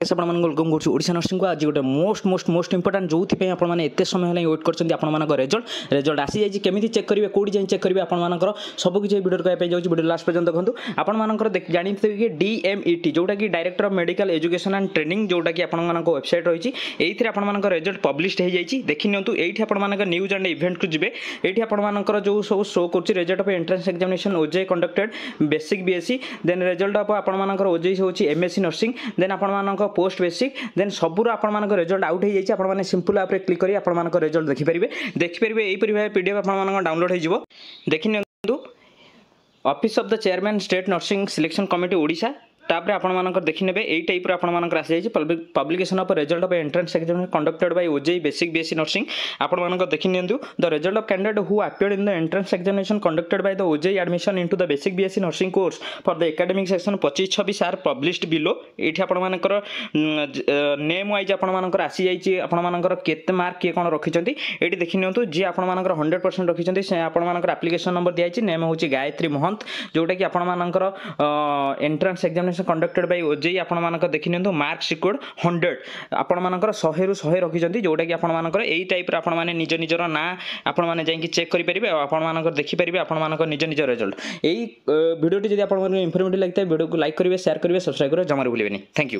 Welcome करोडिशा nursing को आज गोटे मोस्ट इंपोर्टाट जो आपने एत समय वेट कर रिजल्ट आसी जाइए केमी चेक करेंगे कौटी जाए चेक करेंगे आपर सब किसी वीडियो कहते जाऊँगी वीडियो लास्ट पर्यटन देखो आपर जानते कि DMET जोटा कि director of medical education and training जोटा कि आप वेबसाइट रही है आपर रिजल्ट पब्लिश हो जाए देखी नियंतु ये आप न्यूज एंड इवेंट को जी ये आपर जो सब शो कर result of entrance examination OJEE conducted basic BSc then result of आपर OJEE हूँ MSc नर्सिंग देन आपर पोस्ट बेसिक देन सबूर आप रिजल्ट आउट हो जाए आपने सिंपल आप क्लिक करी आप रिजल्ट देखिपारे यहीपरि भाव PDF आप डाउनलोड हो देखी office of the chairman state nursing selection committee Odisha तापर आप देखने यही टाइप आपर आसी जाइए publication of result of entrance examination conducted by OJEE basic BSc nursing आप देखी नियंतु the result of candidate who appeared in the entrance examination conducted by the OJEE admission into the basic BSc nursing course for the academic section 25-26 are published below ये आपर name wise आपर आसी जाइए आपर केते mark किए कौन रखिंट ये देखी नियंतु जी आपर 100% रखिंट से आपर एप्लिकेशन नंबर दिखाई नेम हूँ गायत्री महंत जोटा कि आपर entrance examination conducted by OJEE आप देखी नियंतु मार्क सिक्योर्ड 100 आपण 100 रु 100 रखिंट जोटा कि आपर यही टाइप आपने निज निजर ना आपने जाइए चेक करेंगे आप देखिपारे आप निज निज रिजल्ट यही वीडियो जब आपको इनफॉर्मेटिव लगता है वीडियो को लाइक करेंगे शेयर करेंगे सब्सक्राइब करेंगे जमार भूलें थैंक यू।